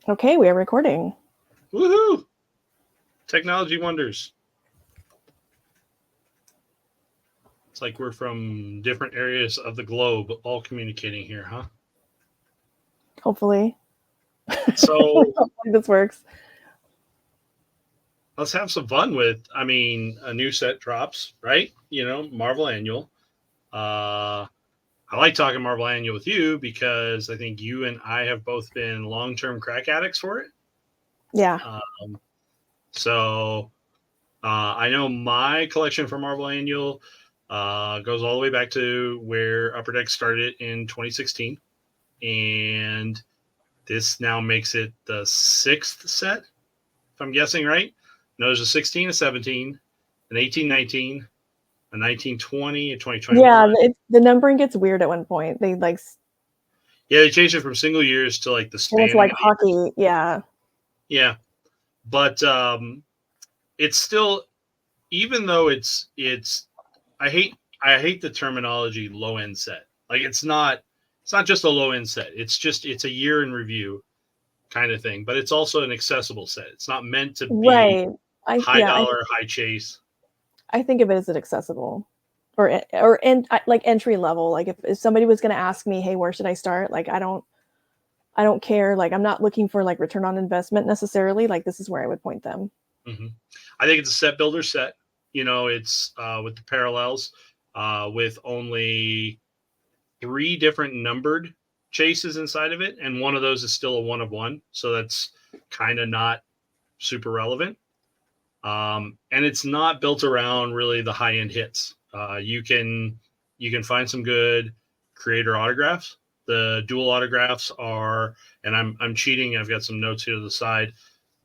Okay, we are recording. Woohoo! Technology wonders. It's like we're from different areas of the globe all communicating here, huh? Hopefully. So Hopefully this works. let's have some fun with, a new set drops, right? Marvel Annual. I like talking Marvel Annual with you because I think you and I have both been long-term crack addicts for it. Yeah. So I know my collection for Marvel Annual goes all the way back to where Upper Deck started in 2016. And this now makes it the 6th set, if I'm guessing right. No, there's a 16, a 17, an 18-19, a 19-20, a 20-21. Yeah, the numbering gets weird at one point. They they changed it from single years to like the span. It's like hockey, yeah. Yeah. But it's still, even though it's I hate the terminology low end set. Like it's not just a low end set. It's a year in review kind of thing, but it's also an accessible set. It's not meant to be high dollar, high chase. I think of it as an accessible or like entry level. Like if somebody was going to ask me, hey, where should I start? Like, I don't care. Like, I'm not looking for like return on investment necessarily. Like, this is where I would point them. Mm-hmm. I think it's a set builder set. It's with the parallels, with only 3 different numbered chases inside of it, and one of those is still a 1 of 1, so that's kind of not super relevant. And it's not built around really the high end hits. You can find some good creator autographs. The dual autographs are, and I'm cheating. I've got some notes here to the side,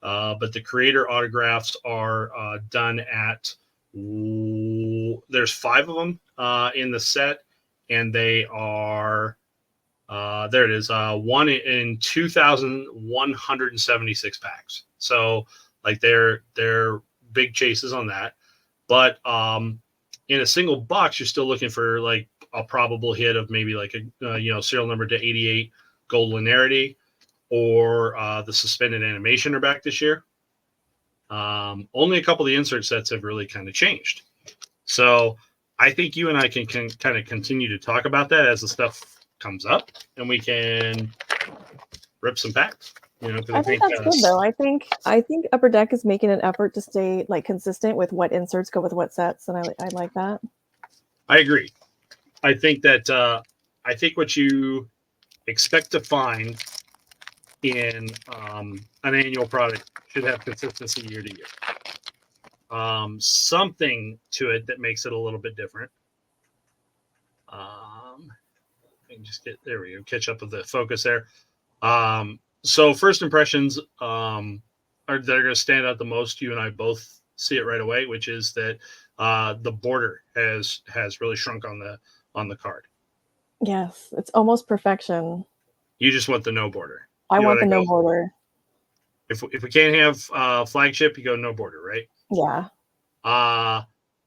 but the creator autographs are done at. There's 5 of them in the set, and they are. There it is. One in 2,176 packs. So like they're big chases on that. But in a single box, you're still looking for like a probable hit of maybe like a serial number to 88 gold linearity, or the suspended animation are back this year. Only a couple of the insert sets have really kind of changed. So I think you and I can kind of continue to talk about that as the stuff comes up, and we can rip some packs. I think that's good though. I think Upper Deck is making an effort to stay like consistent with what inserts go with what sets, and I like that. I agree. I think that I think what you expect to find in an annual product should have consistency year to year. Something to it that makes it a little bit different. I can just there we go, catch up with the focus there. So first impressions are that are going to stand out the most. You and I both see it right away, which is that the border has really shrunk on the card. Yes, it's almost perfection. You just want the no border. I want the no border. If we can't have flagship, you go no border, right? Yeah.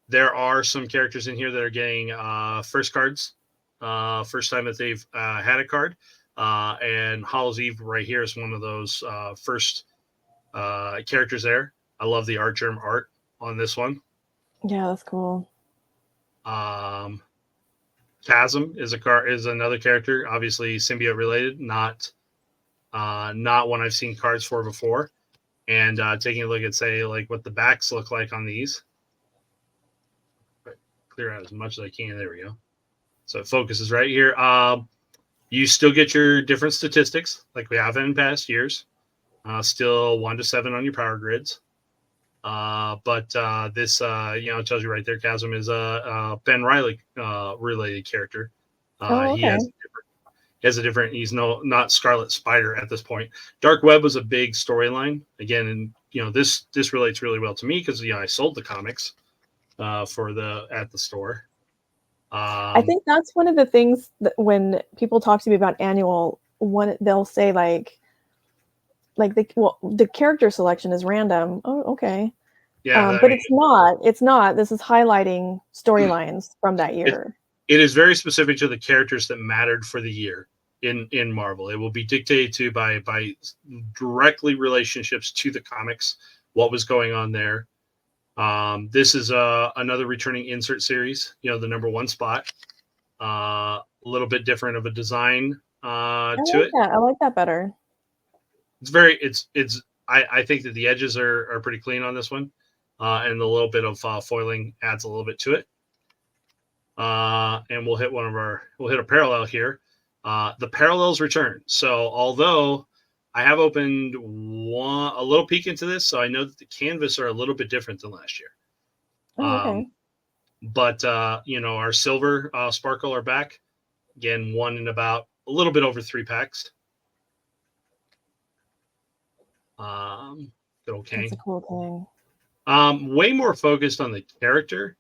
There are some characters in here that are getting first cards, first time that they've had a card. And Hallow's Eve right here is one of those first characters there. I love the art germ art on this one. Yeah, that's cool. Chasm is another character, obviously symbiote related, not one I've seen cards for before. And taking a look at, say, like what the backs look like on these. Clear out as much as I can. There we go. So it focuses right here. You still get your different statistics like we have in past years. Still 1 to 7 on your power grids. But this, it tells you right there, Chasm is a Ben Riley related character. Okay. He has a different. He's not Scarlet Spider at this point. Dark Web was a big storyline again, and this relates really well to me because I sold the comics at the store. I think that's one of the things that when people talk to me about annual, they'll say like the character selection is random. Oh, okay. Yeah, but it's not. It's not. This is highlighting storylines from that year. It is very specific to the characters that mattered for the year. in Marvel. It will be dictated to by directly relationships to the comics, what was going on there. This is another returning insert series, the number one spot. A little bit different of a design I to like it. that. I like that better. I think that the edges are pretty clean on this one, and the little bit of foiling adds a little bit to it. And we'll hit a parallel here. The parallels return. So although I have opened a little peek into this, so I know that the canvas are a little bit different than last year. Oh, okay. But our silver sparkle are back again, one in about a little bit over 3 packs. Good old Kang. That's a cool thing. Way more focused on the character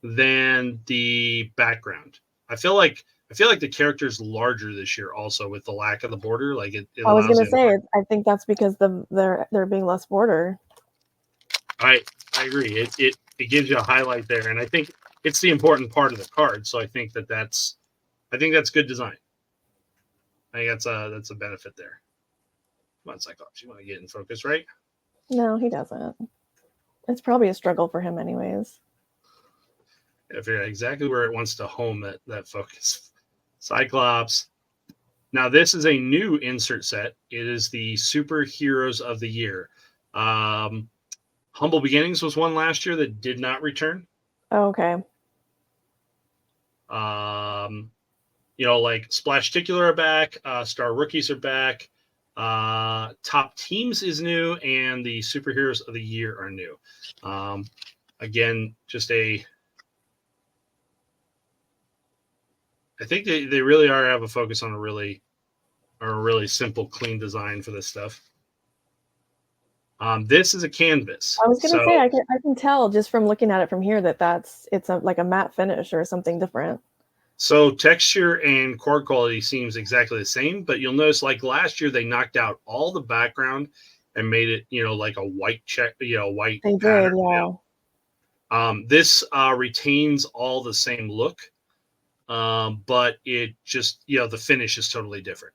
than the background. I feel like the character's larger this year, also with the lack of the border. Like it I was allows gonna you. say, I think that's because there being less border. I agree. It gives you a highlight there, and I think it's the important part of the card. So I think that's good design. I think that's a benefit there. Come on, Cyclops, you want to get in focus, right? No, he doesn't. It's probably a struggle for him, anyways. I figure exactly where it wants to home that focus. Cyclops. Now, this is a new insert set. It is the Superheroes of the Year. Humble Beginnings was one last year that did not return. Oh, okay. Like Splashticular are back. Star Rookies are back. Top Teams is new, and the Superheroes of the Year are new. Again, just I think they really have a focus on a really simple, clean design for this stuff. This is a canvas. I was gonna say I can tell just from looking at it from here that it's like a matte finish or something different. So texture and cord quality seems exactly the same, but you'll notice like last year they knocked out all the background and made it like a white check, white They pattern. did, yeah. This retains all the same look, but it just the finish is totally different.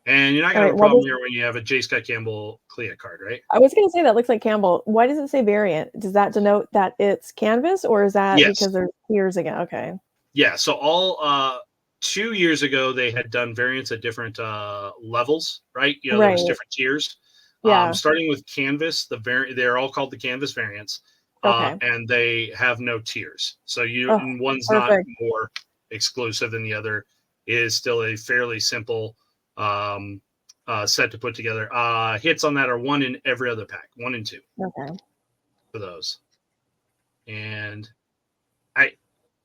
And you're not gonna have a problem here when you have a J. Scott Campbell Clea card, right? I was gonna say that looks like Campbell. Why does it say variant? Does that denote that it's canvas, or is that because there's tiers again? Okay. Yeah. So all 2 years ago they had done variants at different levels, right? There was different tiers. Yeah. Starting with canvas, they're all called the canvas variants. Okay. And they have no tiers. So one's perfect. not more exclusive than the other. It is still a fairly simple set to put together. Hits on that are 1 in every other pack, 1 and 2. Okay. For those. And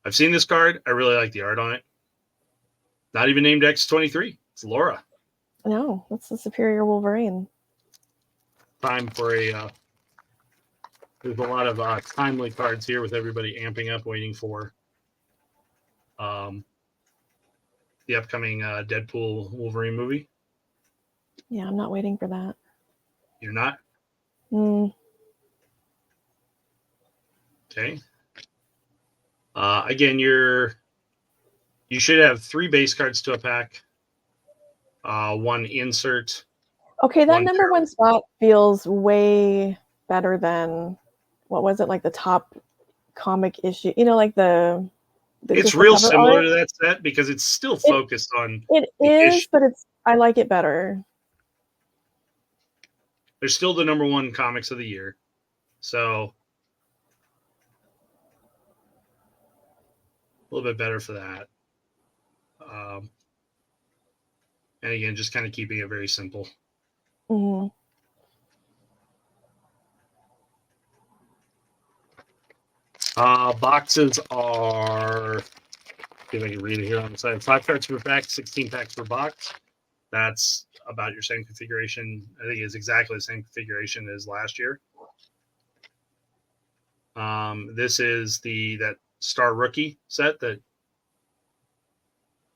I've seen this card. I really like the art on it. Not even named X-23. It's Laura. No, that's the Superior Wolverine. Time for there's a lot of timely cards here with everybody amping up, waiting for the upcoming Deadpool Wolverine movie. Yeah, I'm not waiting for that. You're not? Okay. Again, you should have 3 base cards to a pack. 1 insert. Okay, that number 1 spot feels way better than what was it, like the top comic issue? Like the it's real similar art to that set because it's still focused on it is, issue. But I like it better. They're still the number 1 comics of the year. So a little bit better for that. And again, just kind of keeping it very simple. Mm-hmm. Boxes are, see if I can read it here on the side. 5 cards per pack, 16 packs per box. That's about your same configuration. I think it's exactly the same configuration as last year. This is that Star Rookie set that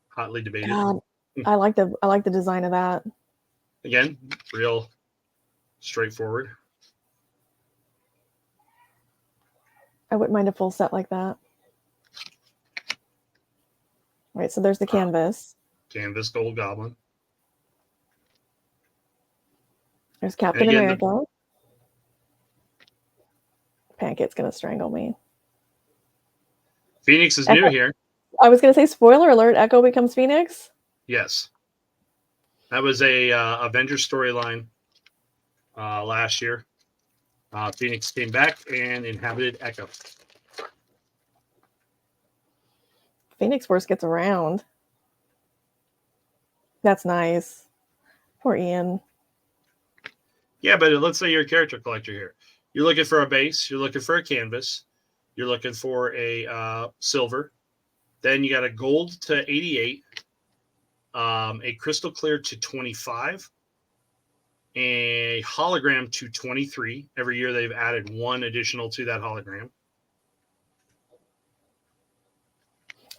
hotly debated. God, I like the design of that. Again, real straightforward. I wouldn't mind a full set like that. Right, so there's the canvas. Canvas Gold Goblin. There's Captain America. Pancake's going to strangle me. Phoenix is new here. I was going to say, spoiler alert, Echo becomes Phoenix? Yes. That was a Avengers storyline last year. Phoenix came back and inhabited Echo. Phoenix Force gets around. That's nice. Poor Ian. Yeah, but let's say you're a character collector here. You're looking for a base. You're looking for a canvas. You're looking for a silver. Then you got a gold to 88, a crystal clear to 25, a hologram to 23. Every year they've added one additional to that hologram.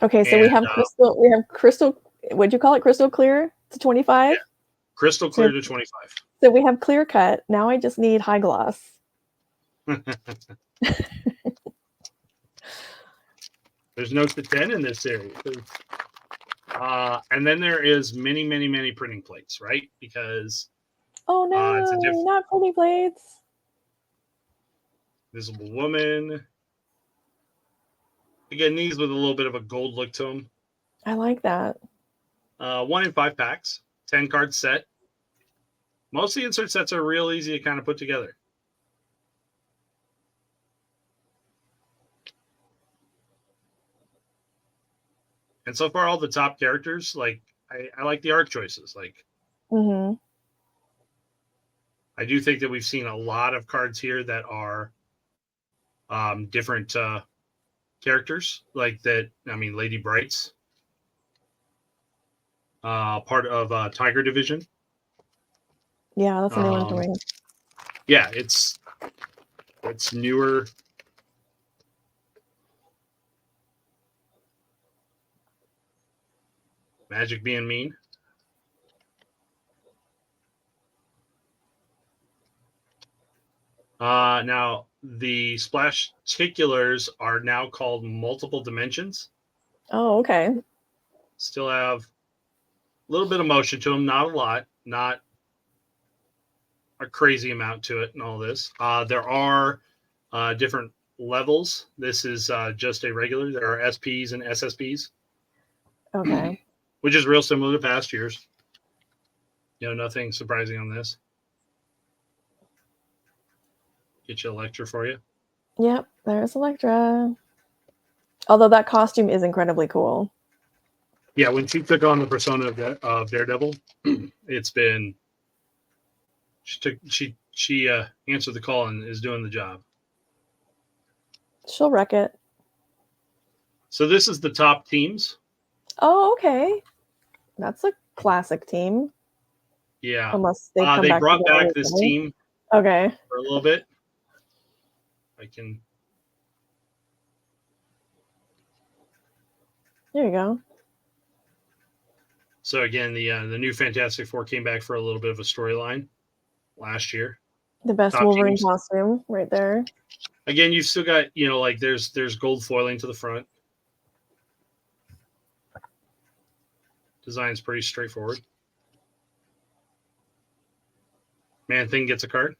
Okay, so we have crystal. We have crystal. What'd you call it? Crystal clear to 25. Yeah, crystal clear to 25. So we have clear cut. Now I just need high gloss. There's no to 10 in this series. And then there is many, many, many printing plates, right? Because oh no, not printing plates. Visible Woman. Again, these with a little bit of a gold look to them. I like that. 1 in 5 packs, 10 card set. Most of the insert sets are real easy to kind of put together. And so far, all the top characters, like I like the art choices. Like, I do think that we've seen a lot of cards here that are different characters, like that. I mean, Lady Bright's part of Tiger Division. Yeah, that's a new one for me. Yeah, it's newer. Magic being mean. Now the splash particulars are now called multiple dimensions. Oh, okay. Still have a little bit of motion to them, not a lot, not a crazy amount to it and all this. There are different levels. This is just a regular. There are SPs and SSPs. Okay. Which is real similar to past years. You know, nothing surprising on this. Get you Electra for you. Yep, there's Electra. Although that costume is incredibly cool. Yeah, when she took on the persona of Daredevil, it's been she answered the call and is doing the job. She'll wreck it. So this is the top teams. Oh, okay. That's a classic team. Yeah. Unless they brought back this team. Okay. For a little bit. I can. There you go. So again, the new Fantastic Four came back for a little bit of a storyline last year. The best top Wolverine costume right there. Again, you've still got, you know, like there's gold foiling to the front. Design's pretty straightforward. Man Thing gets a card.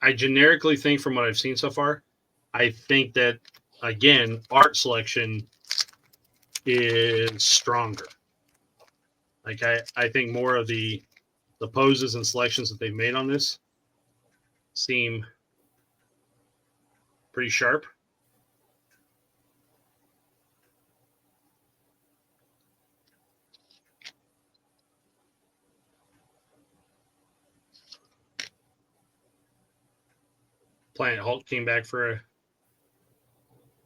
I generically think, from what I've seen so far, I think that, again, art selection is stronger. Like, I think more of the poses and selections that they've made on this seem pretty sharp. Planet Hulk came back for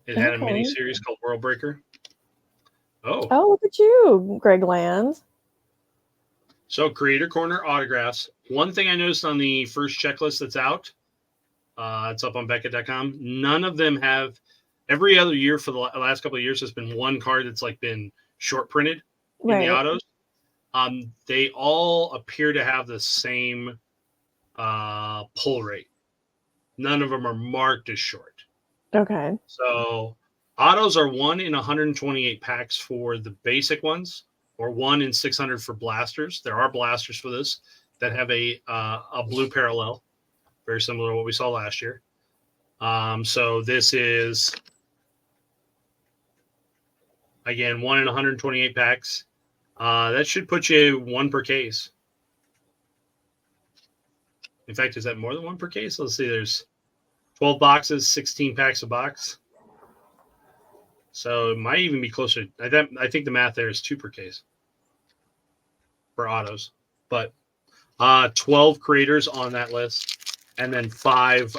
it had a mini series called World Breaker. Oh, look at you, Greg Land. So Creator Corner autographs. One thing I noticed on the first checklist that's out, it's up on Beckett.com. None of them have. Every other year for the last couple of years, there's been one card that's like been short printed in the autos. They all appear to have the same pull rate. None of them are marked as short. Okay. So autos are 1 in 128 packs for the basic ones, or 1 in 600 for blasters. There are blasters for this that have a blue parallel, very similar to what we saw last year. So this is, again, 1 in 128 packs. That should put you 1 per case. In fact, is that more than 1 per case? Let's see. There's 12 boxes, 16 packs a box. So it might even be closer. I think the math there is 2 per case for autos. But 12 creators on that list, and then 5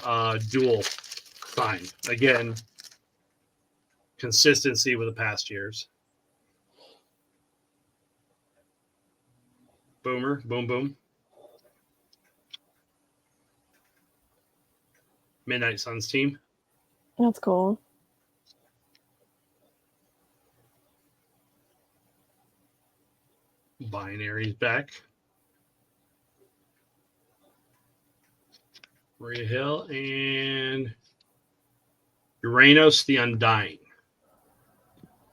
dual signed. Again, consistency with the past years. Boomer, boom, boom. Midnight Suns team. That's cool. Binary's back. Maria Hill and Uranus the Undying.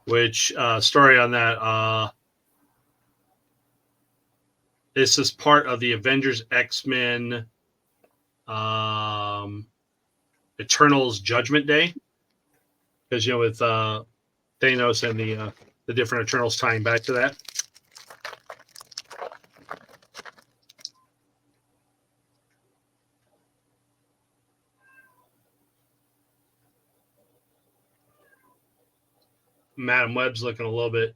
Which story on that? This is part of the Avengers X-Men Eternals Judgment Day. Because, with Thanos and the different Eternals tying back to that. Madam Web's looking a little bit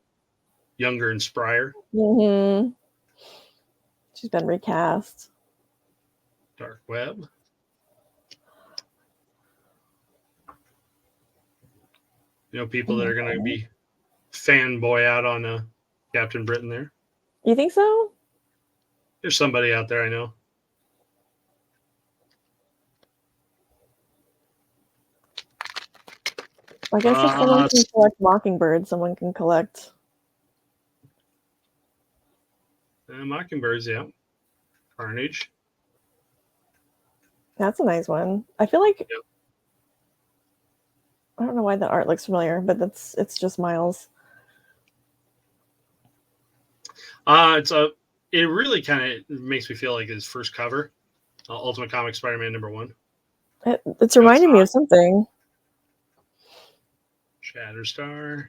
younger and sprier. Mm-hmm. She's been recast. Dark Web. People that are going to be fanboy out on Captain Britain there. You think so? There's somebody out there I know. I guess if someone can collect Mockingbird, someone can collect... Mockingbirds, yeah. Carnage. That's a nice one. I feel like... Yep. I don't know why that art looks familiar, but it's just Miles. It really kind of makes me feel like his first cover, Ultimate Comics Spider-Man #1. It's reminding me of something. Shatterstar.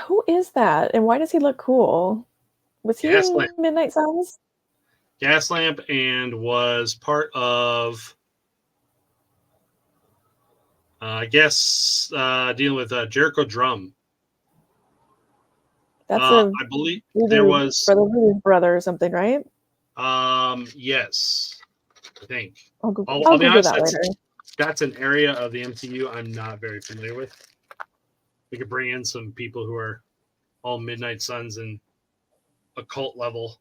Who is that, and why does he look cool? Was he in Midnight Suns? Gaslamp, and was part of, I guess, dealing with Jericho Drum. That's I believe there was brother or something, right? Yes, I think. I'll be honest, that later. That's an area of the MCU I'm not very familiar with. We could bring in some people who are all Midnight Suns and occult level,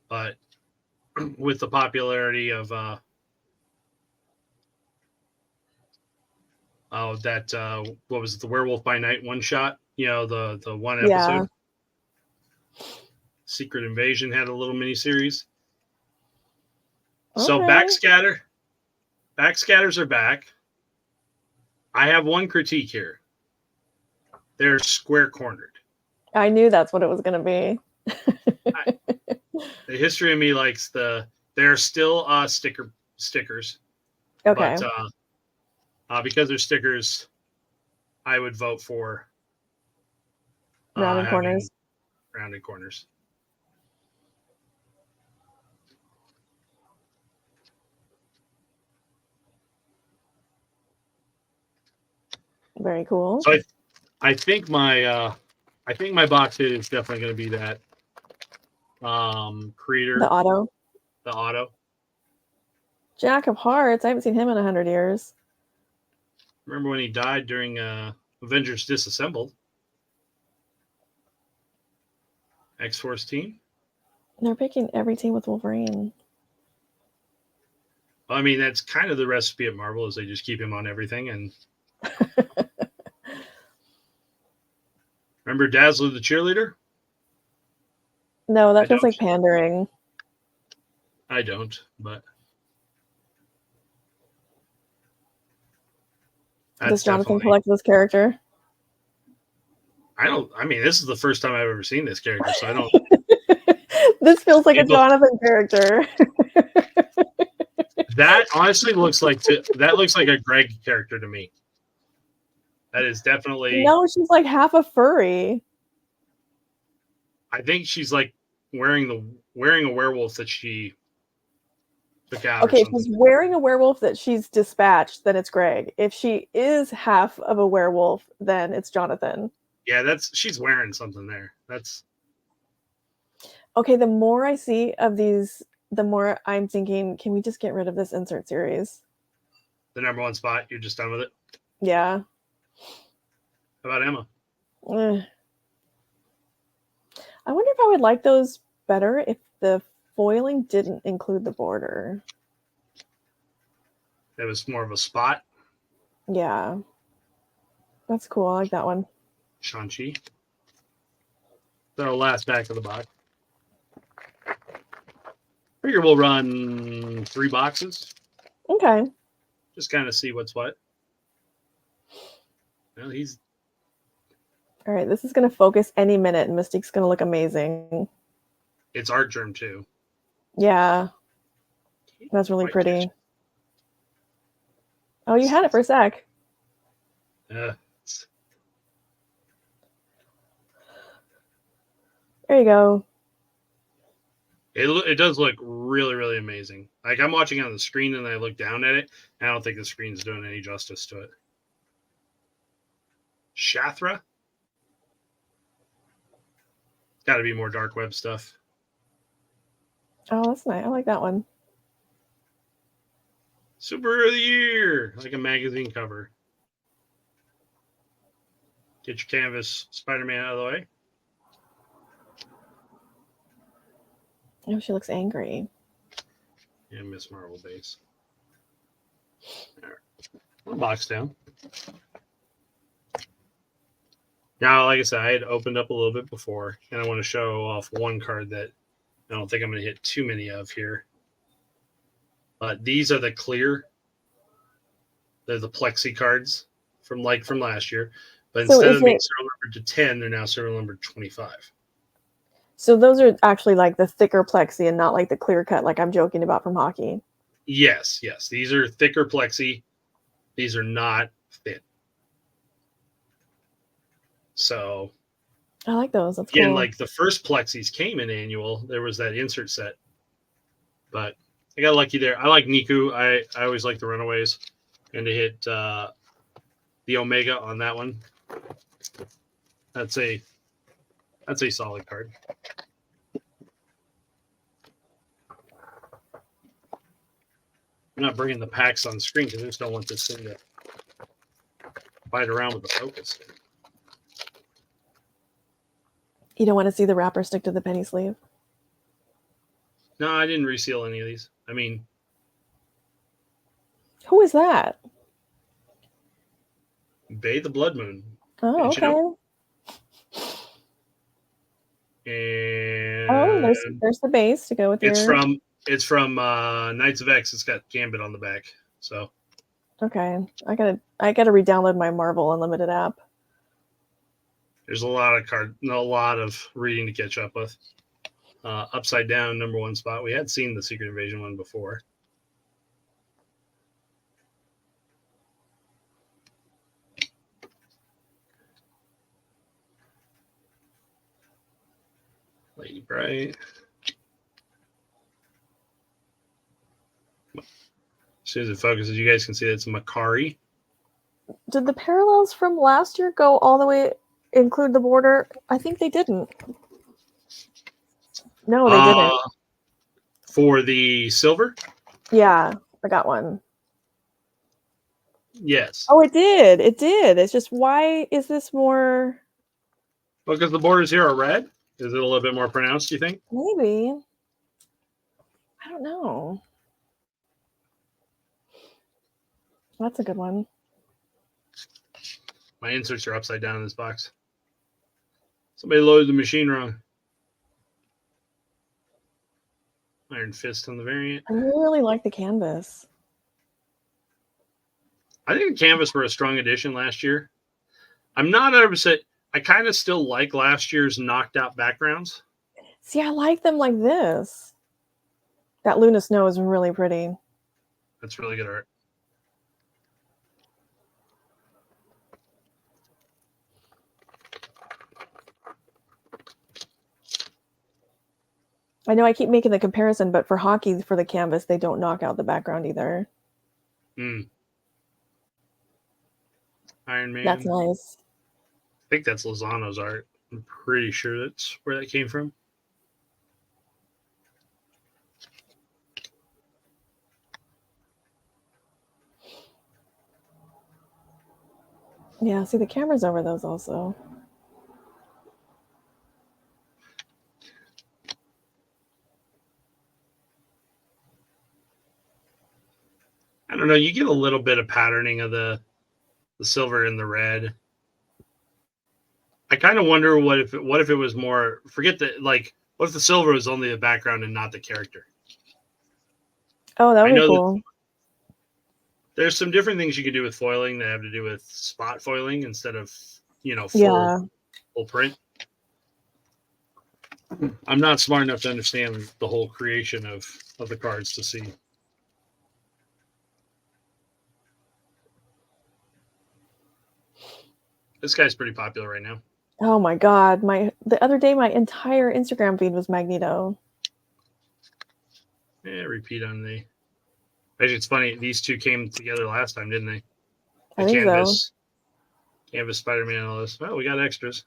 but with the popularity of what was it, the Werewolf by Night one shot? The one episode. Yeah. Secret Invasion had a little mini series. Okay. So backscatters are back. I have one critique here. They're square cornered. I knew that's what it was going to be. The history of me likes they're still stickers. Okay. But because they're stickers, I would vote for rounded corners. Rounded corners. Very cool. So I think my box hit is definitely going to be that creator. The auto. The auto. Jack of Hearts. I haven't seen him in 100 years. Remember when he died during Avengers Disassembled? X-Force team. They're picking every team with Wolverine. Well, I mean, that's kind of the recipe at Marvel, is they just keep him on everything. And Remember Dazzler the cheerleader? No, I that feels don't. like pandering. I don't, but Does that's Jonathan definitely. collect this character? I don't. I mean, this is the first time I've ever seen this character, so I don't. This feels like a People, Jonathan character. that honestly looks like that looks like a Greg character to me. That is definitely. No, she's like half a furry. I think she's like wearing a werewolf that she took out or Okay, if something. she's wearing a werewolf that she's dispatched, then it's Greg. If she is half of a werewolf, then it's Jonathan. Yeah, she's wearing something there. That's Okay, the more I see of these, the more I'm thinking, can we just get rid of this insert series? the number one spot. You're just done with it. Yeah. How about Emma? I wonder if I would like those better if the foiling didn't include the border. That was more of a spot. Yeah. That's cool. I like that one. Shang-Chi. The last back of the box. Figure we'll run 3 boxes. Okay. Just kind of see what's what. Well, All right. This is going to focus any minute, and Mystique's going to look amazing. it's art germ too. Yeah. That's really pretty. Oh, you had it for a sec. Yeah. There you go. It does look really, really amazing. Like I'm watching it on the screen and I look down at it, and I don't think the screen's doing any justice to it. Shathra? Got to be more dark web stuff. Oh, that's nice. I like that one. Super of the Year, like a magazine cover. Get your canvas Spider-Man out of the way. Oh, she looks angry. And Miss Marvel base. All right. One box down. Now, like I said, I had opened up a little bit before, and I want to show off one card that I don't think I'm going to hit too many of here. But these are the clear. They're the plexi cards from last year. But So instead is of being it? serial numbered to 10, they're now serial numbered 25. So those are actually like the thicker plexi and not like the clear cut, like I'm joking about from hockey. Yes. These are thicker plexi. These are not thin. So I like those. That's again, cool. like the first plexis came in annual. There was that insert set. But I got lucky there. I like Niku. I always like the Runaways. And to hit the Omega on that one. That's a solid card. I'm not bringing the packs on the screen because I just don't want this thing to bite around with the focus. You don't want to see the wrapper stick to the penny sleeve? No, I didn't reseal any of these. I mean, who is that? Bay the Blood Moon. Oh, okay. And oh, there's the base to go with it's your. It's from Knights of X. It's got Gambit on the back. So okay, I gotta re-download my Marvel Unlimited app. there's a lot of reading to catch up with. Upside Down, number one spot. We had seen the Secret Invasion one before. Lady Bright. As soon as it focuses, you guys can see that it's Makari. Did the parallels from last year go all the way include the border? I think they didn't. No, they didn't. For the silver? Yeah, I got one. Yes. Oh, it did. It did. It's just, why is this more? Because the borders here are red. Is it a little bit more pronounced, do you think? Maybe. I don't know. That's a good one. My inserts are upside down in this box. Somebody loaded the machine wrong. Iron Fist on the variant. I really like the canvas. I think the canvas were a strong addition last year. I'm not 100%. I kind of still like last year's knocked out backgrounds. See, I like them like this. That Luna Snow is really pretty. That's really good art. I know I keep making the comparison, but for hockey, for the canvas, they don't knock out the background either. Iron Man. That's nice. I think that's Lozano's art. I'm pretty sure that's where that came from. Yeah, see, the camera's over those also. I don't know. You get a little bit of patterning of the silver and the red. I kind of wonder what if it was more. Forget that. Like, what if the silver was only the background and not the character? Oh, that would I be know cool. there's some different things you can do with foiling that have to do with spot foiling instead of full print. I'm not smart enough to understand the whole creation of the cards to see. This guy's pretty popular right now. Oh my god, the other day my entire Instagram feed was Magneto. Yeah, repeat on the. Actually, it's funny. These two came together last time, didn't they? I think so. Canvas Spider-Man, and all this. Well, we got extras.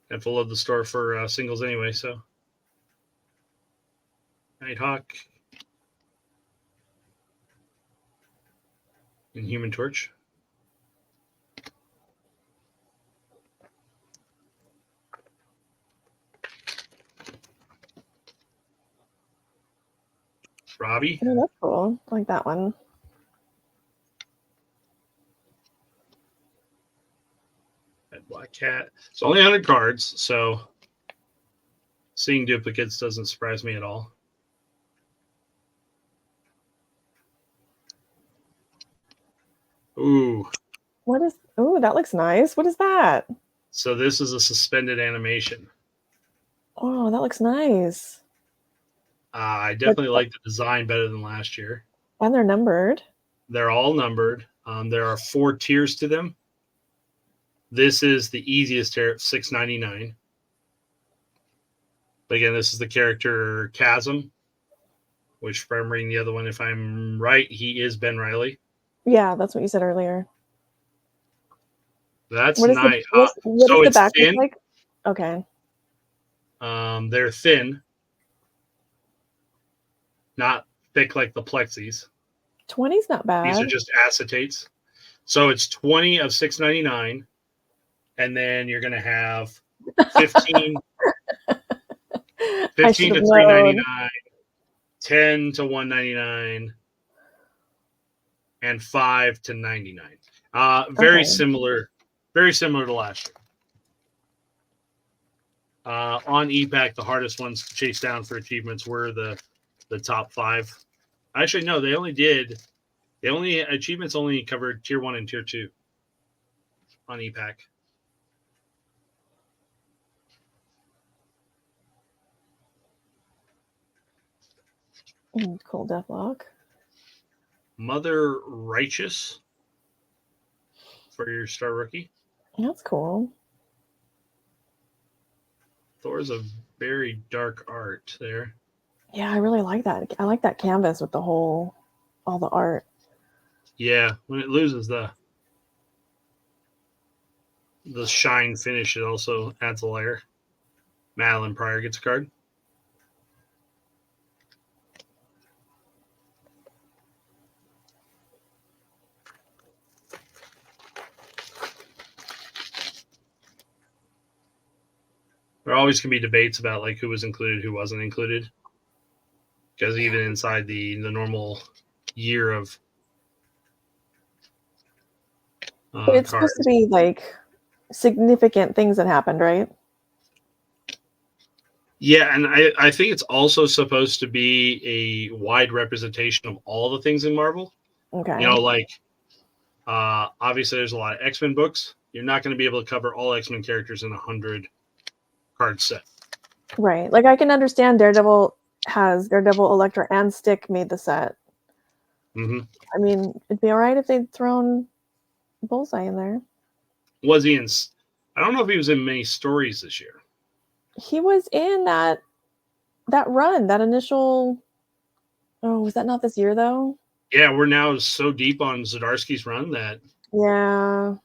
Have to load the store for singles anyway, so. Nighthawk. And Human Torch. Robbie. Oh, that's cool. I like that one. Black Cat. It's only 100 cards, so seeing duplicates doesn't surprise me at all. Ooh. That looks nice. What is that? So this is a suspended animation. Oh, that looks nice. I definitely like the design better than last year. And they're numbered. They're all numbered. There are 4 tiers to them. This is the easiest tier, $6.99. But again, this is the character Chasm, which if I'm reading the other one, if I'm right, he is Ben Reilly. Yeah, that's what you said earlier. That's nice. What so is the back thin. like? Okay. They're thin, not thick like the plexis. 20's not bad. These are just acetates. So it's 20 of $6.99, and then you're going to have 15 to $3.99, 10 to $1.99, and 5 to $99. Very similar to last year. On ePack, the hardest ones to chase down for achievements were the top 5. Actually, no, achievements only covered tier 1 and tier 2 on ePack. Cool Deathlock. Mother Righteous for your star rookie. That's cool. Thor's a very dark art there. Yeah, I really like that. I like that canvas with all the art. Yeah, when it loses the shine finish, it also adds a layer. Madeline Pryor gets a card. There always can be debates about like who was included, who wasn't included, because even inside the normal year of but it's cards, supposed to be like significant things that happened, right? Yeah, and I think it's also supposed to be a wide representation of all the things in Marvel. Okay. You know, like obviously there's a lot of X-Men books. You're not going to be able to cover all X-Men characters in a 100-card set. Right. Like I can understand Daredevil has Daredevil, Elektra, and Stick made the set. Mm-hmm. I mean, it'd be all right if they'd thrown Bullseye in there. Was he in? I don't know if he was in many stories this year. He was in that run, that initial. Oh, was that not this year though? Yeah, we're now so deep on Zdarsky's run that Yeah.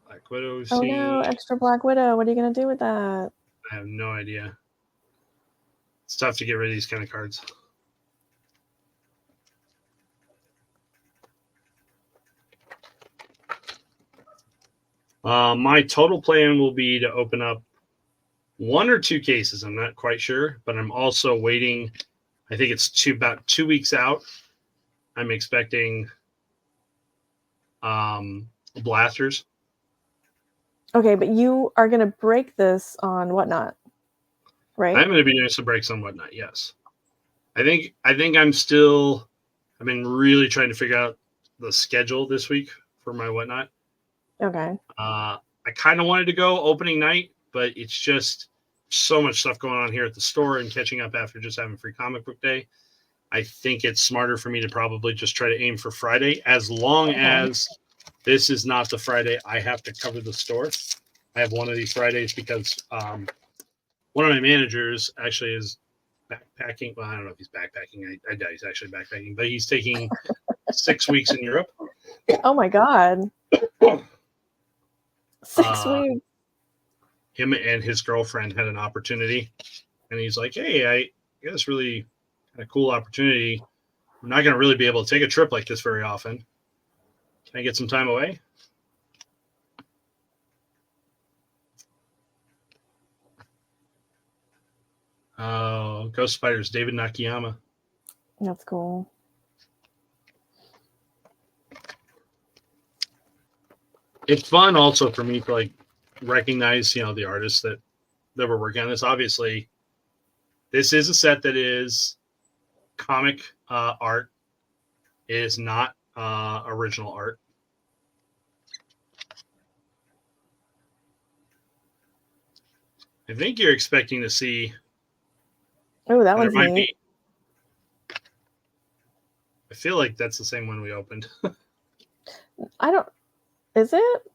Black Widow Oh no, scene. extra Black Widow. What are you gonna do with that? I have no idea. It's tough to get rid of these kind of cards. My total plan will be to open up 1 or 2 cases. I'm not quite sure, but I'm also waiting. I think it's about 2 weeks out. I'm expecting blasters. Okay, but you are gonna break this on Whatnot, right? I'm going to be doing some breaks on Whatnot. Yes, I think I've been really trying to figure out the schedule this week for my Whatnot. Okay. I kind of wanted to go opening night, but it's just so much stuff going on here at the store and catching up after just having free comic book day. I think it's smarter for me to probably just try to aim for Friday, as long as this is not the Friday I have to cover the store. I have one of these Fridays because one of my managers actually is backpacking. Well, I don't know if he's backpacking. I doubt he's actually backpacking, but he's taking 6 weeks in Europe. Oh my God. 6 weeks. Him and his girlfriend had an opportunity, and he's like, "Hey, I got this really kind of cool opportunity. I'm not going to really be able to take a trip like this very often. Can I get some time away?" Oh, Ghost Spiders, David Nakayama. That's cool. It's fun also for me to like recognize, the artists that were working on this. Obviously, this is a set that is comic art. It is not original art. I think you're expecting to see. Oh, that one's neat. Be. I feel like that's the same one we opened. I don't. Is it?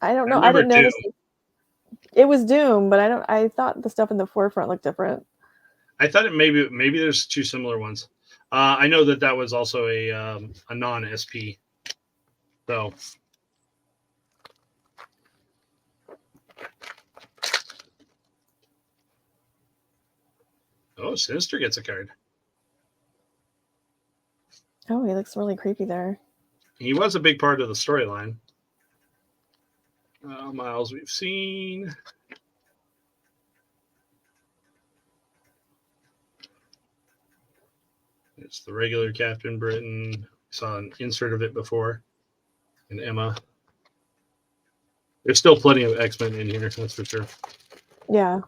I don't know. I didn't notice. It was Doom, but I thought the stuff in the forefront looked different. I thought it maybe there's 2 similar ones. I know that was also a non-SP. So. Oh, Sinister gets a card. Oh, he looks really creepy there. He was a big part of the storyline. Miles we've seen. It's the regular Captain Britain. We saw an insert of it before. And Emma. There's still plenty of X-Men in here, that's for sure. Yeah.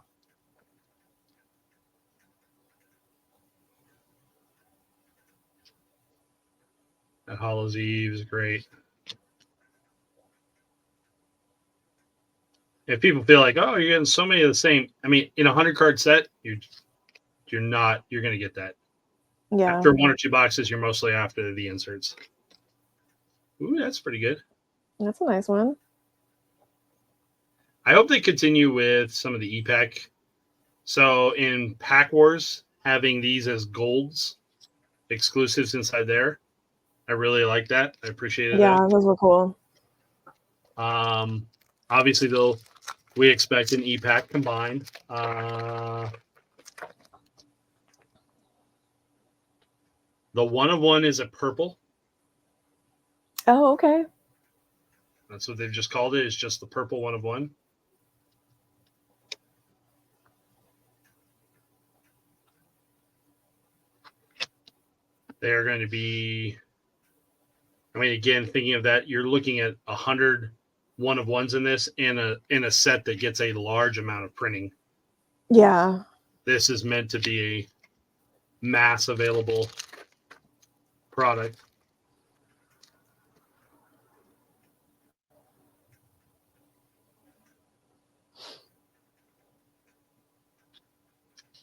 That Hallows Eve is great. If people feel like, oh, you're getting so many of the same, I mean, in a 100-card set, you're going to get that. Yeah. After 1 or 2 boxes, you're mostly after the inserts. Ooh, that's pretty good. That's a nice one. I hope they continue with some of the e-pack. So in Pack Wars, having these as golds, exclusives inside there, I really like that. I appreciated that. Yeah, those were cool. Obviously, we expect an e-pack combined. The 1 of 1 is a purple. Oh, okay. That's what they've just called it. It's just the purple 1 of 1. They are going to be I mean, again, thinking of that, you're looking at 100 one-of-ones in this in a set that gets a large amount of printing. Yeah. This is meant to be a mass available product.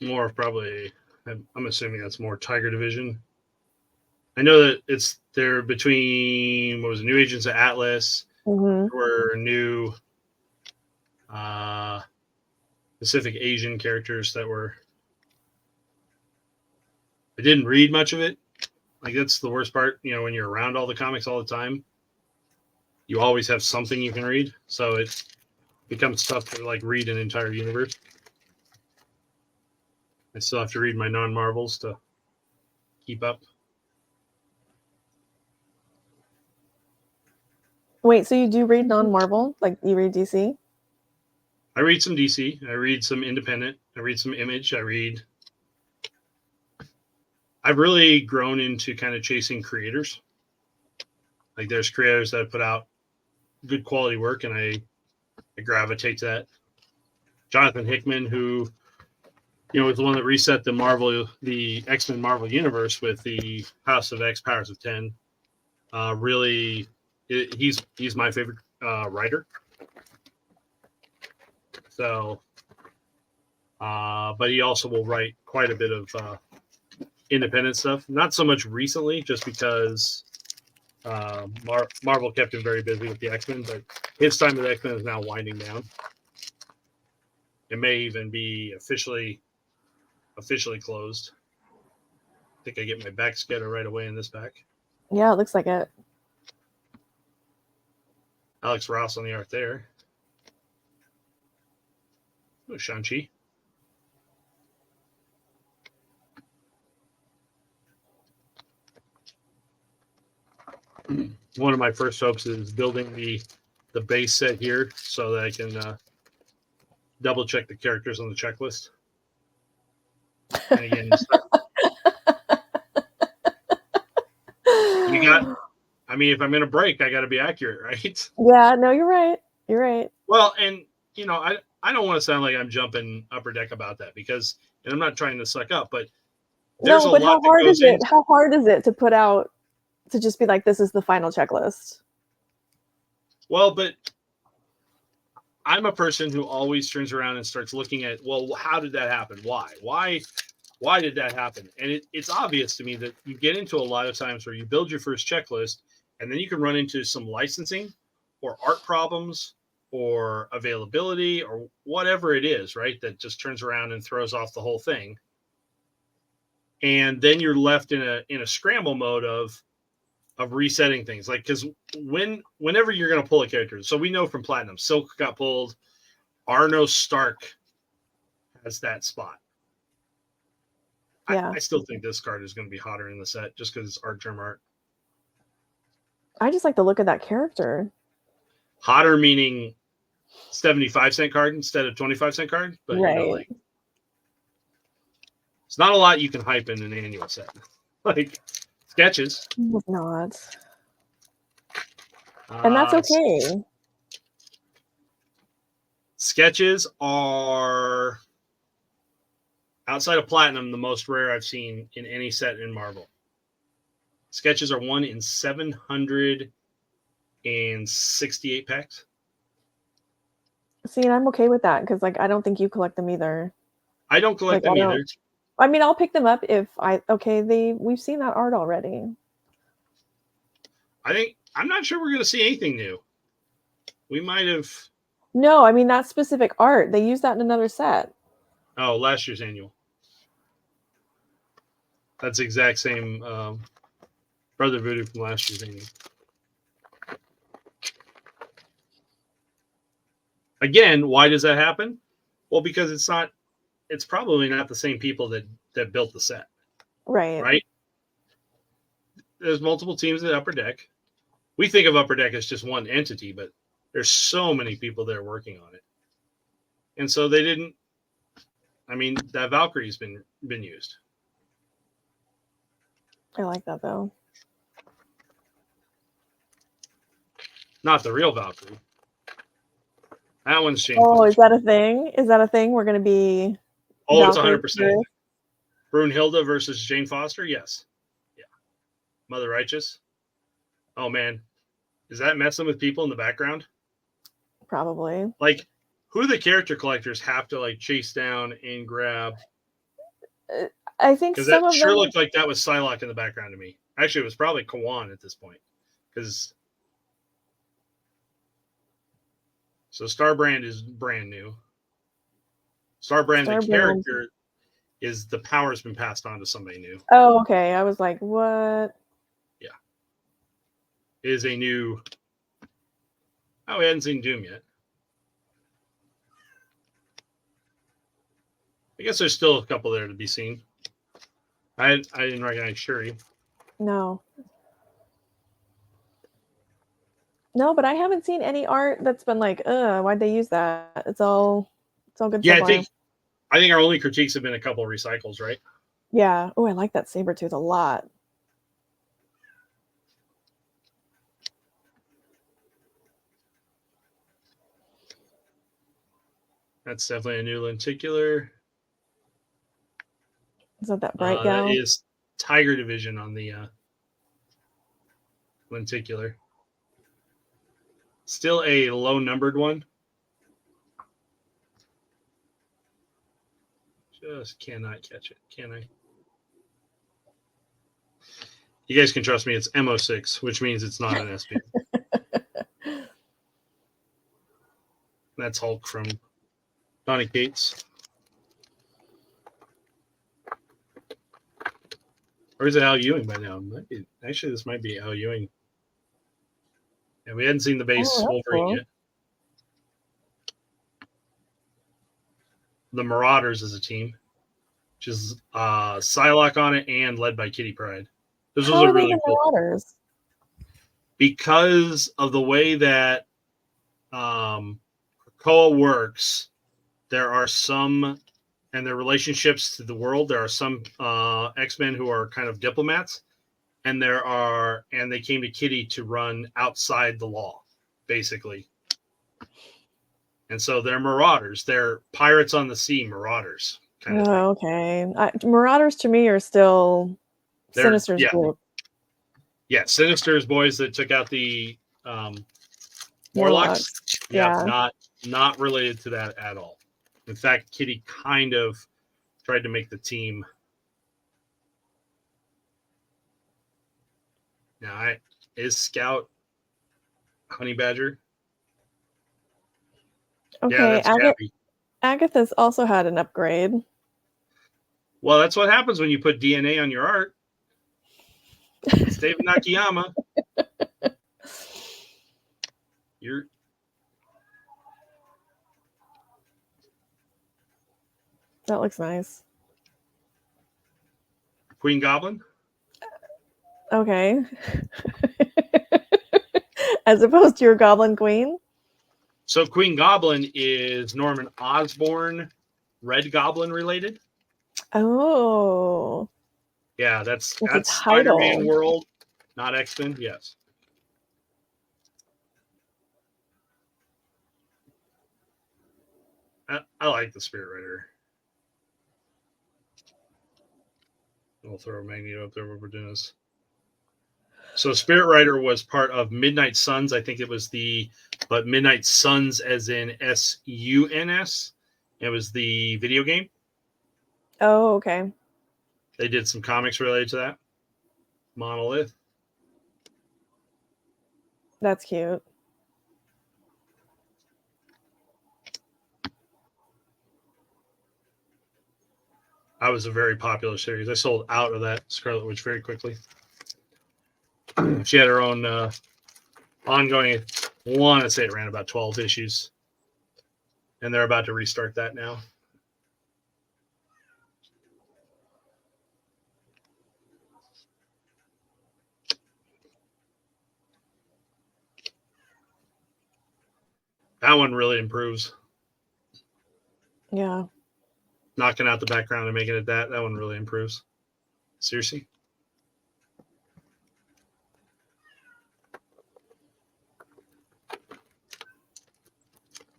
More probably, I'm assuming that's more Tiger Division. I know that they're between, what was it, New Agents of Atlas, Mm-hmm. there were new Pacific Asian characters that were, I didn't read much of it. Like, that's the worst part, when you're around all the comics all the time, you always have something you can read. So it becomes tough to like read an entire universe. I still have to read my non-Marvels to keep up. Wait, so you do read non-Marvel? Like you read DC? I read some DC. I read some independent. I read some Image. I've really grown into kind of chasing creators. Like, there's creators that have put out good quality work, and I gravitate to that. Jonathan Hickman, who was the one that reset the X-Men Marvel universe with the House of X, Powers of 10. Really, he's my favorite writer. So, but he also will write quite a bit of independent stuff. Not so much recently, just because Marvel kept him very busy with the X-Men, but his time with X-Men is now winding down. It may even be officially closed. I think I get my back scatter right away in this back. Yeah, it looks like it. Alex Ross on the art there. Oh, Shang-Chi. One of my first hopes is building the base set here so that I can double check the characters on the checklist. And again, if I'm going to break, I got to be accurate, right? Yeah, no, you're right. You're right. Well, and I don't want to sound like I'm jumping Upper Deck about that, because, and I'm not trying to suck up, but there's a lot that goes into. How hard is it to put out, to just be like, this is the final checklist? Well, but I'm a person who always turns around and starts looking at, well, how did that happen? Why did that happen? And it's obvious to me that you get into a lot of times where you build your first checklist, and then you can run into some licensing or art problems or availability or whatever it is, right? That just turns around and throws off the whole thing. And then you're left in a scramble mode of resetting things. Like, because whenever you're going to pull a character, so we know from Platinum, Silk got pulled, Arno Stark has that spot. Yeah. I still think this card is going to be hotter in the set just because it's art term art. I just like the look of that character. Hotter meaning 75-cent card instead of 25-cent card, but right. It's not a lot you can hype in an annual set. Like Sketches. It's not. And that's okay. Sketches are, outside of Platinum, the most rare I've seen in any set in Marvel. Sketches are 1 in 768 packs. See, and I'm okay with that because, like, I don't think you collect them either. I don't collect them either. I mean, I'll pick them up if we've seen that art already. I'm not sure we're going to see anything new. We might have. No, I mean, that specific art. They used that in another set. Oh, last year's annual. That's the exact same Brother Voodoo from last year's annual. Again, why does that happen? Well, because it's probably not the same people that built the set. Right. Right? There's multiple teams at Upper Deck. We think of Upper Deck as just one entity, but there's so many people there working on it. And so they didn't. I mean, that Valkyrie's been used. I like that, though. Not the real Valkyrie. That one's Jane Oh, is Foster. that a thing? Is that a thing? We're going to be Oh, it's Valkyrie 100%. Brunhilde versus Jane Foster? Yes. Yeah. Mother Righteous? Oh, man. Is that messing with people in the background? Probably. Like, who do the character collectors have to, like, chase down and grab? I think Because some that of sure them... looked like that was Psylocke in the background to me. Actually, it was probably Kawan at this point. Because... So Starbrand is brand new. Starbrand, the character, is the power's been passed on to somebody new. Oh, okay. I was like, what? Yeah. It is a new... Oh, we hadn't seen Doom yet. I guess there's still a couple there to be seen. I didn't recognize Shuri. No. No, but I haven't seen any art that's been like, why'd they use that? It's all good. Yeah, Sublime. I think our only critiques have been a couple of recycles, right? Yeah. Oh, I like that Sabretooth a lot. That's definitely a new lenticular. Is that bright That gal? is Tiger Division on the lenticular. Still a low numbered one. Just cannot catch it, can I? You guys can trust me, it's MO6, which means it's not an SP. That's Hulk from Donny Cates. Or is it Al Ewing by now? Actually, this might be Al Ewing. Yeah, we hadn't seen the base Wolverine yet. The Marauders as a team, which is Psylocke on it and led by Kitty Pryde. This was a really cool Marauders? Because of the way that Krakoa works, there are some, and their relationships to the world, there are some X-Men who are kind of diplomats, and they came to Kitty to run outside the law, basically. And so they're marauders. They're pirates on the sea, marauders. Kind of thing. Okay. Marauders to me are still Sinister's group. Yeah, Sinister's boys that took out the Morlocks. Yeah, not related to that at all. In fact, Kitty kind of tried to make the team. Now, is Scout Honey Badger? Okay, yeah, that's Gabby. Agatha's also had an upgrade. Well, that's what happens when you put DNA on your art. It's David Nakayama. That looks nice. Queen Goblin? Okay. As opposed to your Goblin Queen? So Queen Goblin is Norman Osborn, Red Goblin related. Oh. Yeah, that's Spider-Man world, not X-Men. Yes. I like the Spirit Rider. We'll throw a Magneto up there while we're doing this. So Spirit Rider was part of Midnight Suns. I think it was but Midnight Suns as in SUNS. It was the video game. Oh, okay. They did some comics related to that. Monolith. That's cute. That was a very popular series. I sold out of that Scarlet Witch very quickly. She had her own ongoing, I want to say it ran about 12 issues. And they're about to restart that now. That one really improves. Yeah. Knocking out the background and making it that one really improves. Seriously.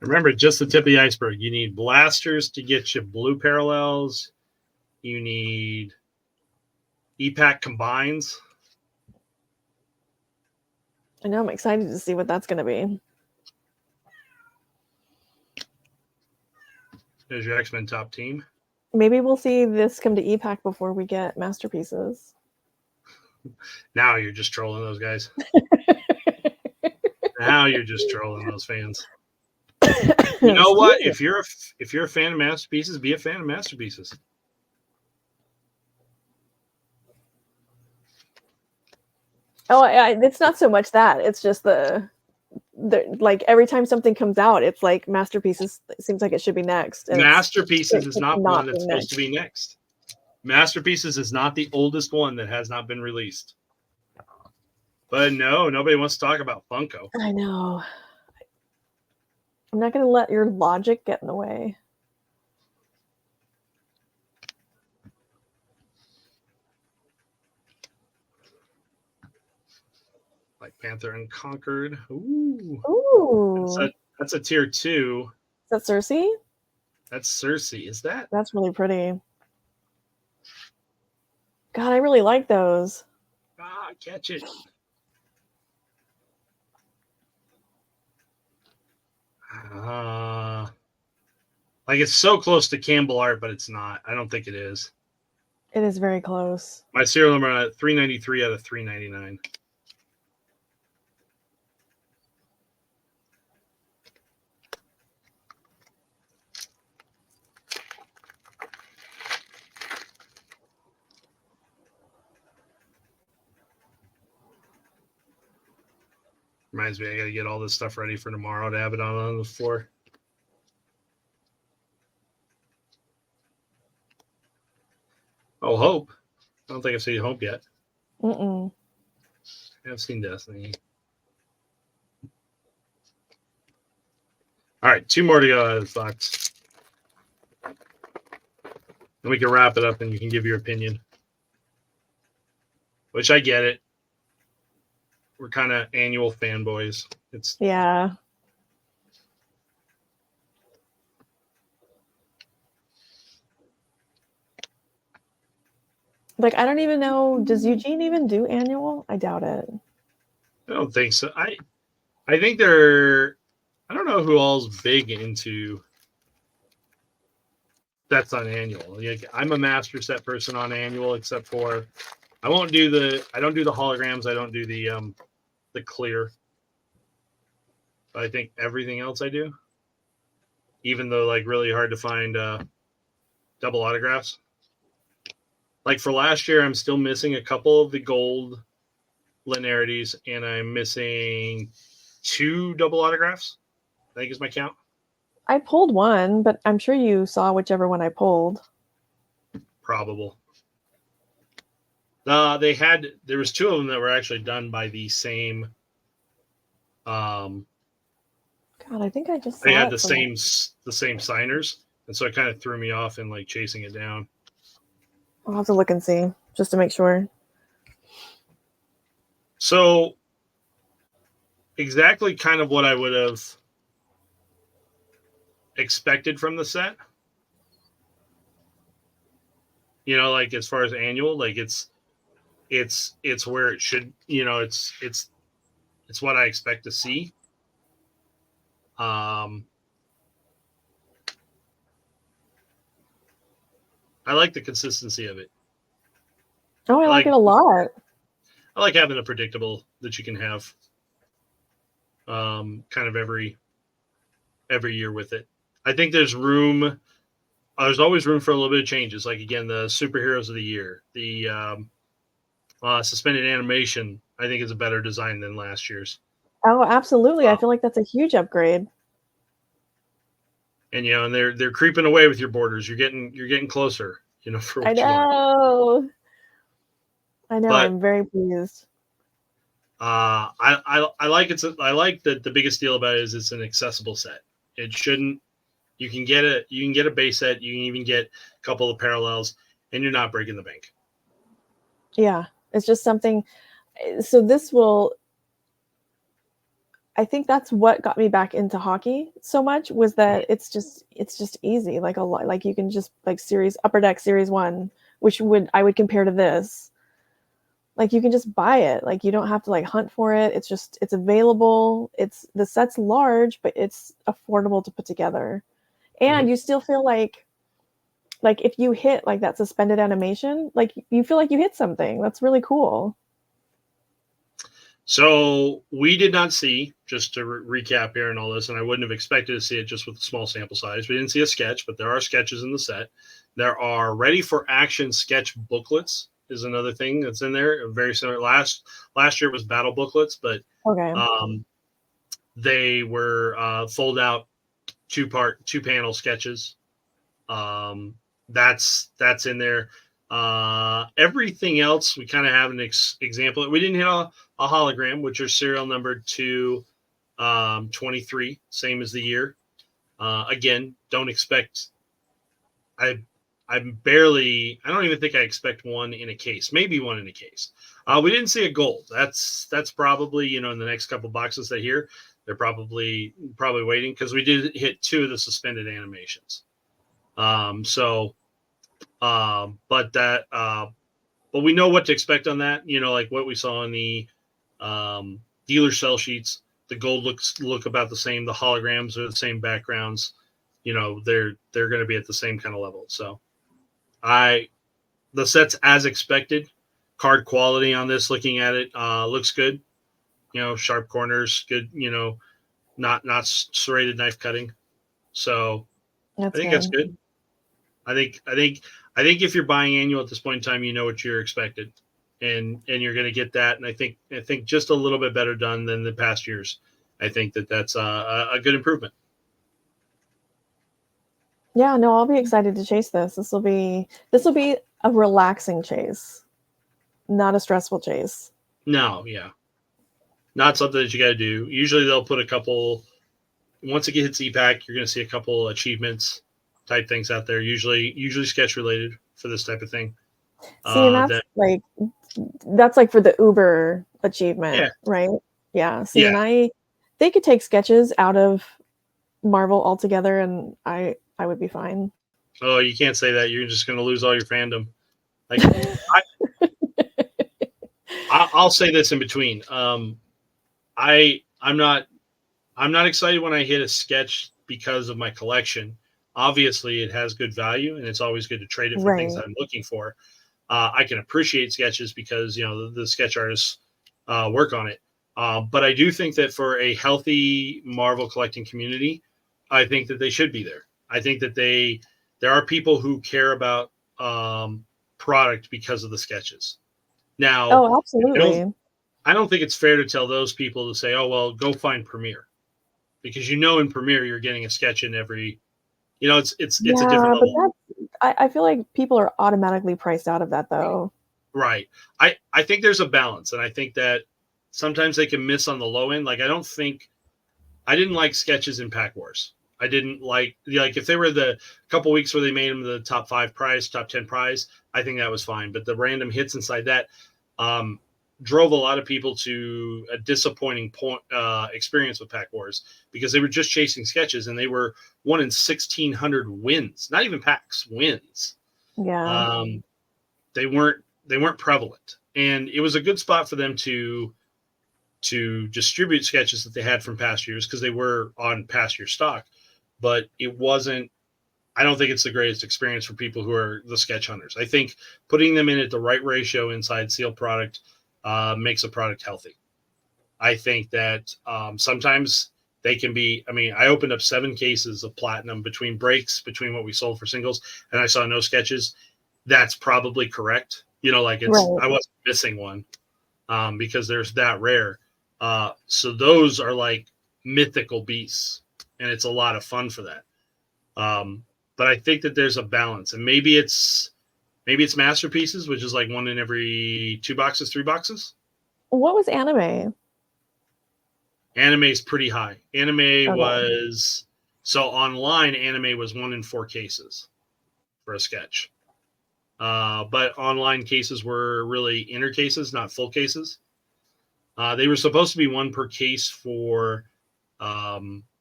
Remember, just the tip of the iceberg. You need blasters to get you blue parallels. You need EPAC combines. I know, I'm excited to see what that's going to be. There's your X-Men top team. Maybe we'll see this come to EPAC before we get masterpieces. Now you're just trolling those guys. Now you're just trolling those fans. You know what? If you're a fan of masterpieces, be a fan of masterpieces. Oh, it's not so much that. It's just the like every time something comes out, it's like masterpieces. It seems like it should be next. And Masterpieces is not one that's supposed next. to be next. Masterpieces is not the oldest one that has not been released. But no, nobody wants to talk about Funko. I know. I'm not going to let your logic get in the way. Like Panther Unconquered. Ooh. Ooh. That's a tier 2. Is that Cersei? That's Cersei. Is that? That's really pretty. God, I really like those. Catch it. Like it's so close to Campbell art, but it's not. I don't think it is. It is very close. My serial number at 393 out of 399. Reminds me, I got to get all this stuff ready for tomorrow to have it on the floor. Oh, Hope. I don't think I've seen Hope yet. I've seen Destiny. All right, 2 more to go out of this box. And we can wrap it up and you can give your opinion. Which I get it. We're kind of annual fanboys. Yeah. Like, I don't even know. Does Eugene even do annual? I doubt it. I don't think so. I think they're. I don't know who all's big into. That's on annual. Like, I'm a master set person on annual, except for I don't do the holograms. I don't do the clear. But I think everything else I do. Even though like really hard to find double autographs. Like for last year, I'm still missing a couple of the gold linearities, and I'm missing 2 double autographs. I think is my count. I pulled one, but I'm sure you saw whichever one I pulled. Probable. There was 2 of them that were actually done by the same. God, I think I just. They had the same signers, and so it kind of threw me off in like chasing it down. I'll have to look and see just to make sure. So, exactly kind of what I would have expected from the set. You know, like as far as annual, like it's where it should. You know, it's what I expect to see. I like the consistency of it. Oh, I like it a lot. I like having a predictable that you can have kind of every year with it. I think there's room. There's always room for a little bit of changes. Like, again, the superheroes of the year, the suspended animation, I think is a better design than last year's. Oh, absolutely. I feel like that's a huge upgrade. And, you know, and they're creeping away with your borders. You're getting closer, you know, for what you want. I know. But I'm very pleased. I like I like that the biggest deal about it is it's an accessible set. It shouldn't. You can get a base set. You can even get a couple of parallels, and you're not breaking the bank. Yeah, it's just something. So this will. I think that's what got me back into hockey so much, was that it's just easy. Like a lot, like you can just like series Upper Deck Series 1, which I would compare to this. Like you can just buy it. Like you don't have to like hunt for it. It's available. The set's large, but it's affordable to put together. And you still feel like if you hit like that suspended animation, like you feel like you hit something. That's really cool. So we did not see, just to recap here and all this, and I wouldn't have expected to see it just with a small sample size. We didn't see a sketch, but there are sketches in the set. There are ready for action sketch booklets is another thing that's in there. Very similar. Last year was battle booklets, but Okay. they were fold out two panel sketches. That's in there. Everything else we kind of have an example. We didn't hit a hologram, which are serial numbered to 23, same as the year. Again, don't expect. I don't even think I expect one in a case. Maybe one in a case. We didn't see a gold. That's probably, in the next couple boxes they hear, they're probably waiting, because we did hit 2 of the suspended animations. But we know what to expect on that. Like what we saw in the dealer sell sheets. The gold look about the same. The holograms are the same backgrounds. They're going to be at the same kind of level. So the set's as expected. Card quality on this, looking at it, looks good. Sharp corners, good. Not serrated knife cutting. So That's I think good. that's good. I think if you're buying annual at this point in time, you know what you're expected, and you're going to get that. And I think just a little bit better done than the past years. I think that's a good improvement. Yeah, no, I'll be excited to chase this. This will be a relaxing chase, not a stressful chase. No, yeah, not something that you got to do. Usually they'll put a couple. Once it hits EPAC, you're going to see a couple achievements type things out there. Usually sketch related for this type of thing. See, and that's like for the Uber achievement, right? Yeah. See, Yeah. and they could take sketches out of Marvel altogether, and I would be fine. Oh, you can't say that. You're just going to lose all your fandom. Like, I'll say this in between. I'm not excited when I hit a sketch because of my collection. Obviously, it has good value, and it's always good to trade it for things that I'm looking for. I can appreciate sketches because the sketch artists work on it. But I do think that for a healthy Marvel collecting community, I think that they should be there. I think that there are people who care about product because of the sketches. Now, oh, absolutely. I don't think it's fair to tell those people to say, "Oh, well, go find Premiere," because in Premiere you're getting a sketch in every. It's a different level. But I feel like people are automatically priced out of that, though. Right. I think there's a balance, and I think that sometimes they can miss on the low end. Like I didn't like sketches in Pack Wars. I didn't like if they were the couple weeks where they made them the top 5 prize, top 10 prize, I think that was fine. But the random hits inside that drove a lot of people to a disappointing experience with Pack Wars, because they were just chasing sketches, and they were 1 in 1,600 wins, not even packs, wins. Yeah. They weren't prevalent, and it was a good spot for them to distribute sketches that they had from past years, because they were on past year stock, but it wasn't. I don't think it's the greatest experience for people who are the sketch hunters. I think putting them in at the right ratio inside sealed product makes a product healthy. I think that sometimes they can be. I mean, I opened up 7 cases of platinum between breaks, between what we sold for singles, and I saw no sketches. That's probably correct. I wasn't missing one because there's that rare. So those are like mythical beasts, and it's a lot of fun for that. But I think that there's a balance, and maybe it's masterpieces, which is like 1 in every 2 boxes, 3 boxes. What was anime? Anime is pretty high. Anime was so online. Anime was 1 in 4 cases for a sketch. But online cases were really inner cases, not full cases. They were supposed to be one per case for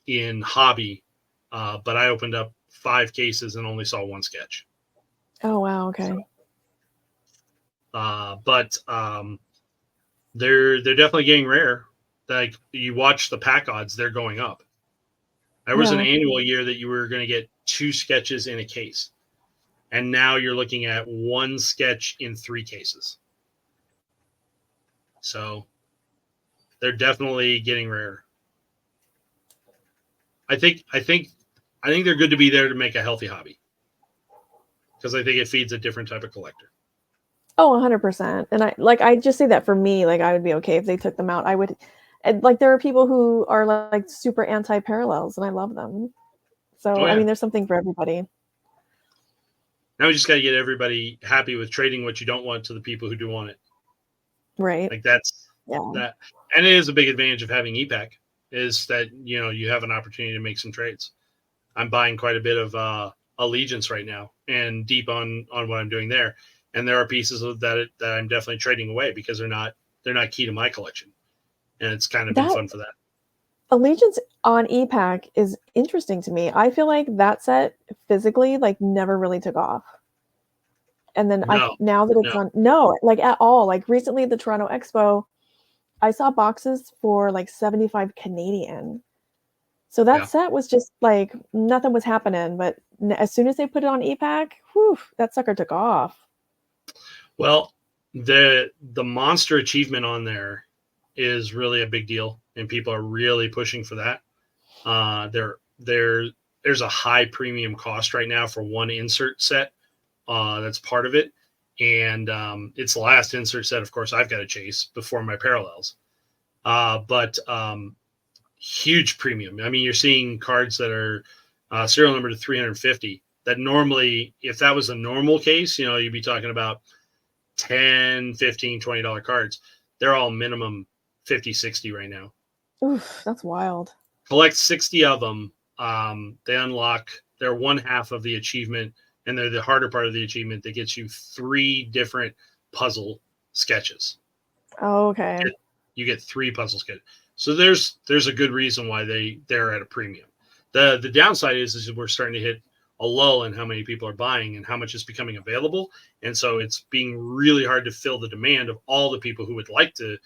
in hobby, but I opened up 5 cases and only saw 1 sketch. Oh wow, So, okay. but they're definitely getting rare. Like you watch the pack odds, they're going up. There was an Yeah. annual year that you were going to get 2 sketches in a case, and now you're looking at 1 sketch in 3 cases. So they're definitely getting rare. I think they're good to be there to make a healthy hobby, because I think it feeds a different type of collector. Oh, 100%. And I just say that for me, like I would be okay if they took them out. I would, and like there are people who are like super anti parallels, and I love them. Oh So I yeah. mean, there's something for everybody, Now we just got to get everybody happy with trading what you don't want to the people who do want it. right? Like that's Yeah. that, and it is a big advantage of having EPAC is that you have an opportunity to make some trades. I'm buying quite a bit of Allegiance right now and deep on what I'm doing there, and there are pieces of that I'm definitely trading away because they're not key to my collection, and it's kind of been That fun for that. Allegiance on EPAC is interesting to me. I feel like that set physically like never really took off. And then No, now that it's no, on, no, like at all. Like recently at the Toronto Expo, I saw boxes for like 75 Canadian. So that yeah. set was just like nothing was happening. But as soon as they put it on EPAC, whew, that sucker took off. Well, the monster achievement on there is really a big deal, and people are really pushing for that. There's a high premium cost right now for one insert set. That's part of it, and it's the last insert set. Of course, I've got to chase before my parallels. But huge premium. I mean, you're seeing cards that are serial number to 350. That normally, if that was a normal case, you'd be talking about 10, 15, $20 cards. They're all minimum 50, 60 right now. Oof, that's wild. Collect 60 of them. They unlock, they're one half of the achievement, and they're the harder part of the achievement that gets you 3 different puzzle sketches. Oh, okay. You get 3 puzzle sketches. So there's a good reason why they're at a premium. The downside is we're starting to hit a lull in how many people are buying and how much is becoming available, and so it's being really hard to fill the demand of all the people who would like to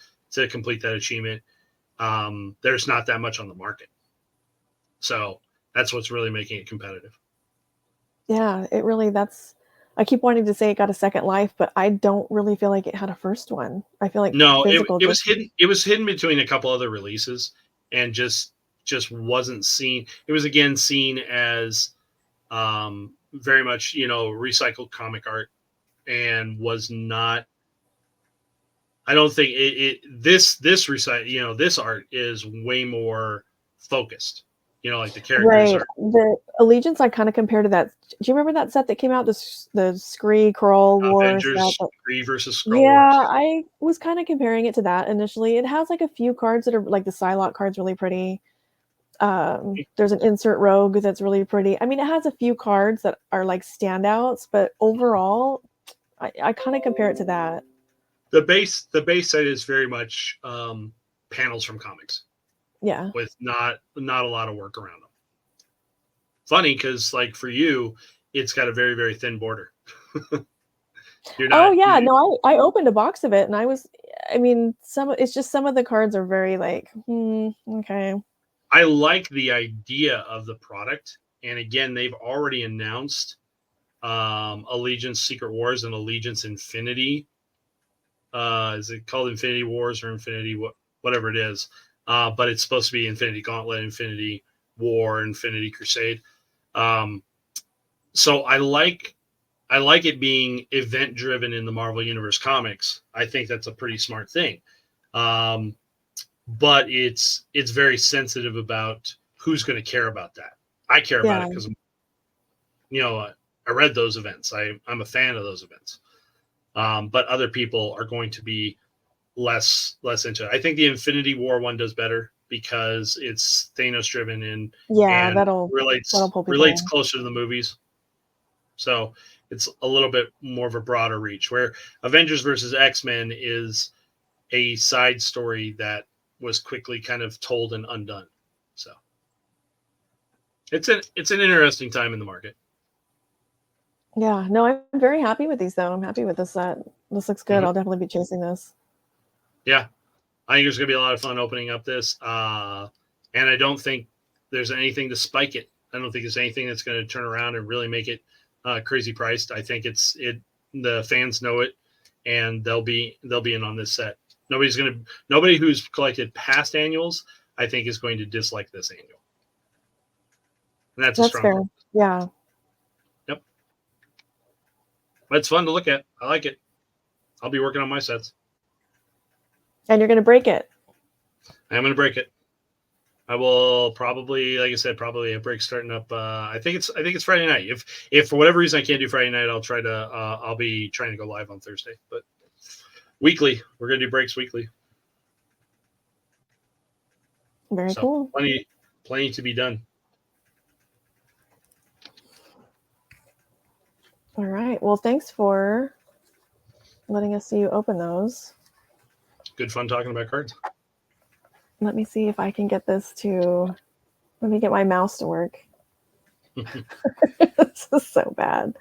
complete that achievement. There's not that much on the market, so that's what's really making it competitive. Yeah, it really, I keep wanting to say it got a second life, but I don't really feel like it had a first one. I feel like No, physical it was just, hidden. It was hidden between a couple other releases, and just wasn't seen. It was again seen as very much recycled comic art, and was not. I don't think this recycle. This art is way more focused. Like the characters right. are The Allegiance I kind of compare to that. Do you remember that set that came out, the Scree Crawl War set? Avengers 3 versus Scroll Wars. Yeah, I was kind of comparing it to that initially. It has like a few cards that are like the Psylocke card's really pretty. There's an insert rogue that's really pretty. I mean, it has a few cards that are like standouts, but overall, I kind of compare it to that. The base set is very much panels from comics Yeah. with not a lot of work around them. Funny because like for you, it's got a very very thin border. You're Oh not. yeah, no, I opened a box of it and I mean, it's just some of the cards are very like, okay. I like the idea of the product, and again, they've already announced Allegiance Secret Wars and Allegiance Infinity. Is it called Infinity Wars or Infinity whatever it is? But it's supposed to be Infinity Gauntlet, Infinity War, Infinity Crusade. Um, so I like it being event driven in the Marvel Universe comics. I think that's a pretty smart thing. Um, but it's very sensitive about who's going to care about that. I care about Yeah. it because I read those events. I'm a fan of those events. But other people are going to be less into it. I think the Infinity War one does better because it's Thanos driven Yeah, and that'll relates pull people relates in. closer to the movies. So it's a little bit more of a broader reach. Where Avengers versus X-Men is a side story that was quickly kind of told and undone. So it's an interesting time in the market. Yeah, no, I'm very happy with these though. I'm happy with this set. This looks good. Mm-hmm. I'll definitely be chasing this. Yeah, I think there's going to be a lot of fun opening up this. And I don't think there's anything to spike it. I don't think there's anything that's going to turn around and really make it crazy priced. I think the fans know it, and they'll be in on this set. Nobody who's collected past annuals, I think, is going to dislike this annual. And that's a strong fair. point. Yeah. Yep. But it's fun to look at. I like it. I'll be working on my sets. And you're going to break it. I'm going to break it. I will probably, like I said, probably a break starting up. I think it's Friday night. If for whatever reason I can't do Friday night, I'll be trying to go live on Thursday. But weekly, we're gonna do breaks weekly. Very cool. Plenty to be done. All right. Well, thanks for letting us see you open those. Good fun talking about cards. Let me see if I can get this to. Let me get my mouse to work. This is so bad.